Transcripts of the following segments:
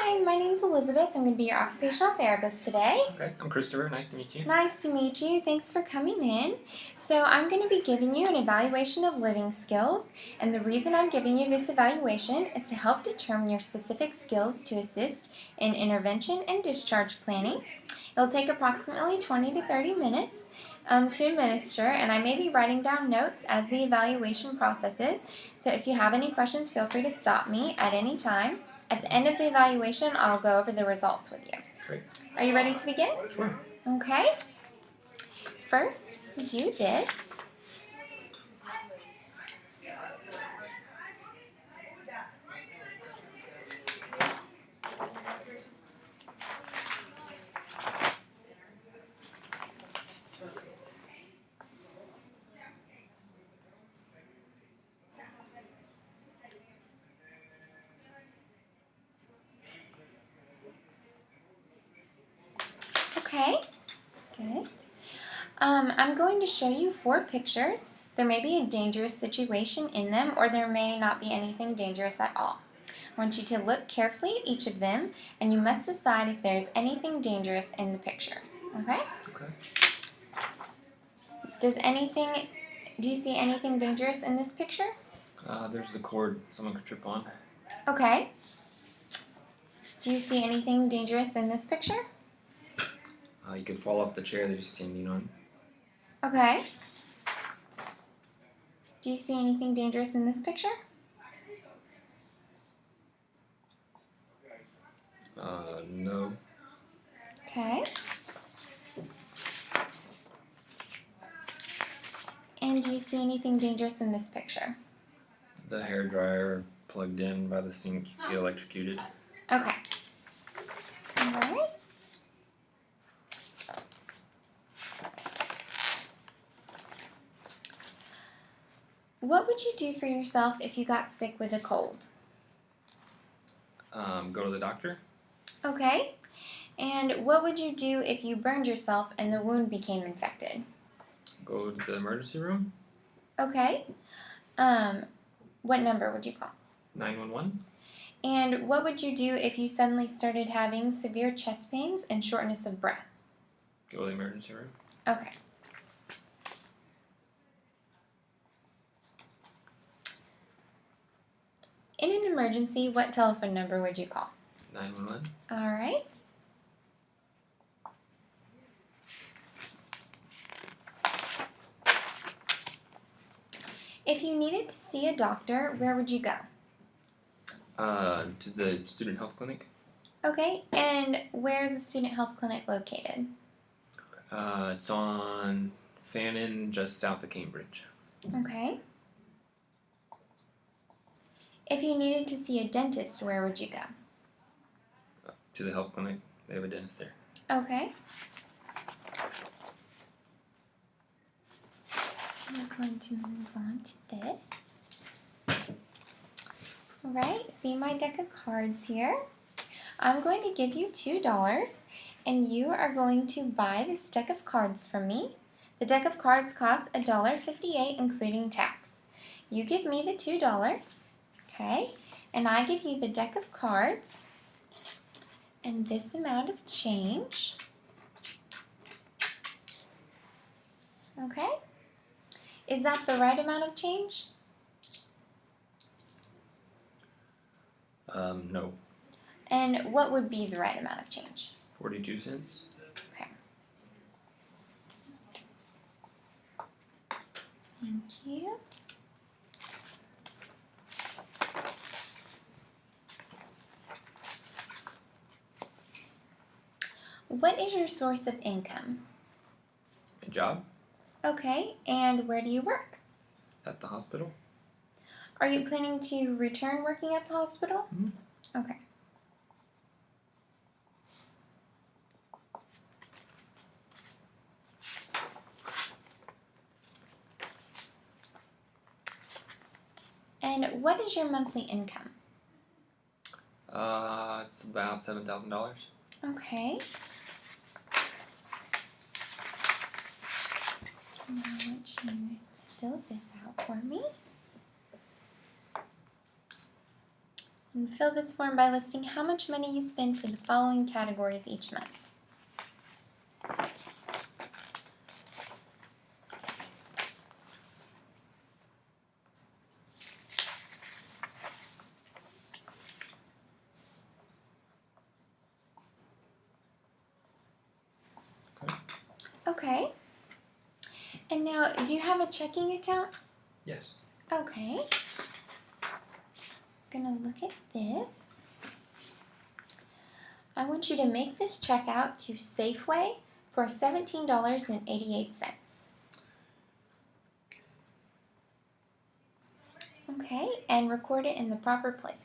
Hi, my name's Elizabeth. I'm going to be your occupational therapist today. Okay, I'm Christopher. Nice to meet you. Nice to meet you. Thanks for coming in. So I'm going to be giving you an evaluation of living skills, and the reason I'm giving you this evaluation is to help determine your specific skills to assist in intervention and discharge planning. It'll take approximately 20 to 30 minutes to administer, and I may be writing down notes as the evaluation processes, so if you have any questions, feel free to stop me at any time. At the end of the evaluation, I'll go over the results with you. Great. Are you ready to begin? Sure. Okay. First, do this. Okay, good. I'm going to show you 4 pictures. There may be a dangerous situation in them, or there may not be anything dangerous at all. I want you to look carefully at each of them, and you must decide if there's anything dangerous in the pictures, okay? Okay. Do you see anything dangerous in this picture? There's the cord someone could trip on. Okay. Do you see anything dangerous in this picture? You could fall off the chair that you're standing on. Okay. Do you see anything dangerous in this picture? No. Okay. And do you see anything dangerous in this picture? The hairdryer plugged in by the sink, you get electrocuted. Okay. Alright. What would you do for yourself if you got sick with a cold? Go to the doctor. Okay. And what would you do if you burned yourself and the wound became infected? Go to the emergency room. Okay. What number would you call? 911. And what would you do if you suddenly started having severe chest pains and shortness of breath? Go to the emergency room. Okay. In an emergency, what telephone number would you call? 911. All right. If you needed to see a doctor, where would you go? To the student health clinic. Okay, and where is the student health clinic located? It's on Fannin, just south of Cambridge. Okay. If you needed to see a dentist, where would you go? To the health clinic. They have a dentist there. Okay. We're going to move on to this. Alright, see my deck of cards here. I'm going to give you $2, and you are going to buy this deck of cards from me. The deck of cards costs $1.58, including tax. You give me the $2, okay, and I give you the deck of cards and this amount of change. Okay? Is that the right amount of change? No. And what would be the right amount of change? 42 cents. Okay. Thank you. What is your source of income? A job. Okay, and where do you work? At the hospital. Are you planning to return working at the hospital? Mm-hmm. Okay. And what is your monthly income? It's about $7,000. Okay. Now I want you to fill this out for me. And fill this form by listing how much money you spend for the following categories each month. Okay. And now, do you have a checking account? Yes. Okay. I'm gonna look at this. I want you to make this check out to Safeway for $17.88. Okay, and record it in the proper place.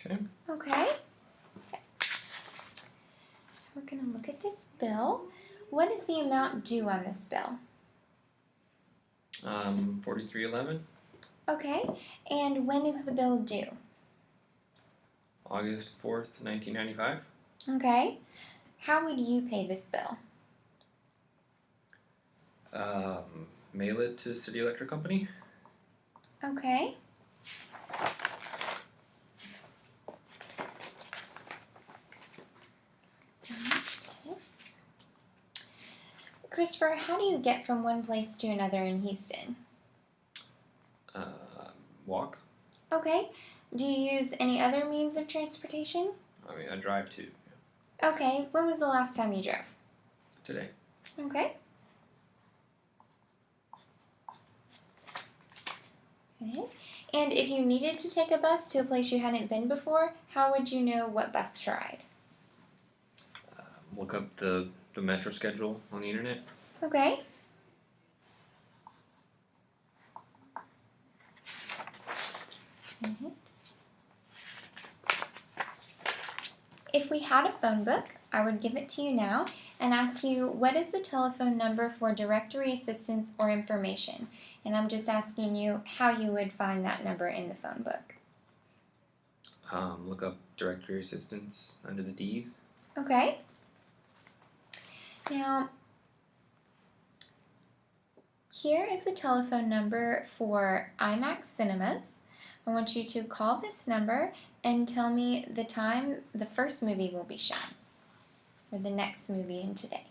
Okay. Okay. We're going to look at this bill. What is the amount due on this bill? $43.11. Okay, and when is the bill due? August 4th, 1995. Okay, how would you pay this bill? Mail it to City Electric Company. Okay. Christopher, how do you get from one place to another in Houston? Walk. Okay. Do you use any other means of transportation? I mean, I drive too. Okay. When was the last time you drove? Today. Okay. Okay. And if you needed to take a bus to a place you hadn't been before, how would you know what bus to ride? Look up the metro schedule on the internet. Okay. If we had a phone book, I would give it to you now and ask you, what is the telephone number for directory assistance or information? And I'm just asking you how you would find that number in the phone book. Look up directory assistance under the D's. Okay. Now, here is the telephone number for IMAX Cinemas. I want you to call this number and tell me the time the first movie will be shown, or the next movie in today.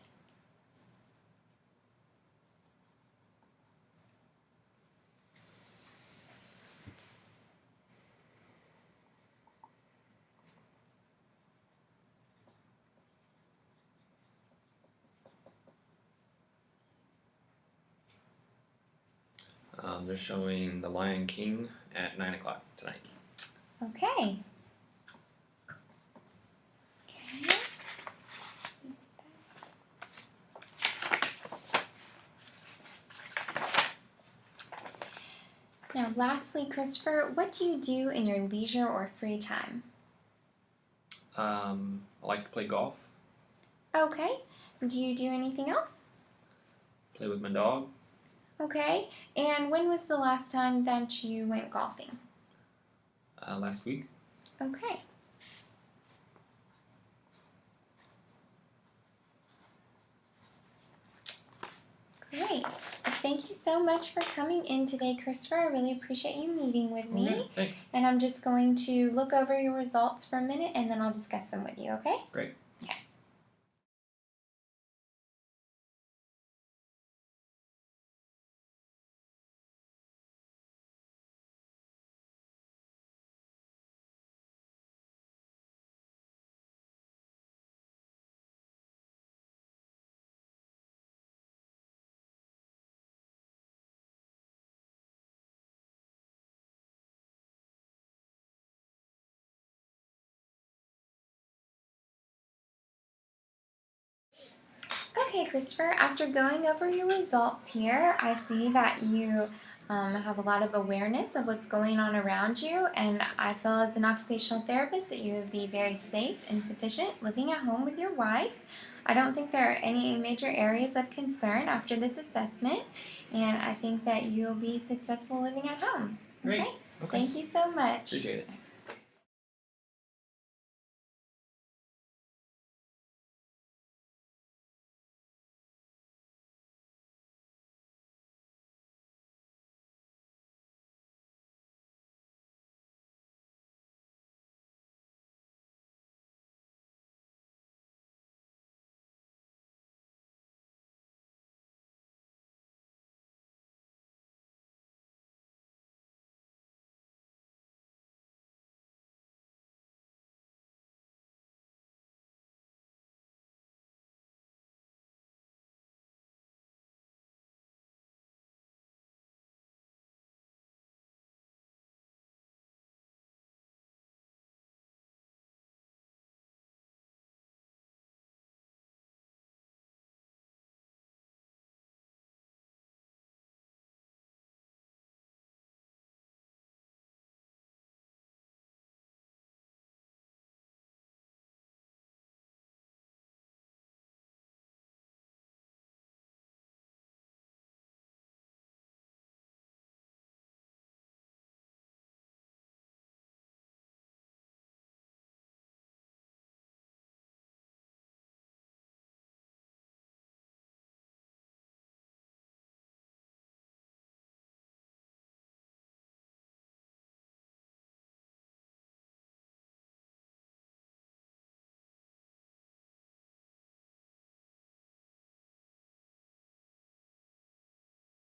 They're showing The Lion King at 9 o'clock tonight. Okay. Now, lastly, Christopher, what do you do in your leisure or free time? I like to play golf. Okay. Do you do anything else? Play with my dog. Okay. And when was the last time that you went golfing? Last week. Okay. Great. Thank you so much for coming in today, Christopher. I really appreciate you meeting with me. Okay, thanks. And I'm just going to look over your results for a minute and then I'll discuss them with you, okay? Great. Okay. Okay, Christopher, after going over your results here, I see that you have a lot of awareness of what's going on around you, and I feel as an occupational therapist that you would be very safe and sufficient living at home with your wife. I don't think there are any major areas of concern after this assessment, and I think that you'll be successful living at home. Great. Okay? Okay. Thank you so much. Appreciate it.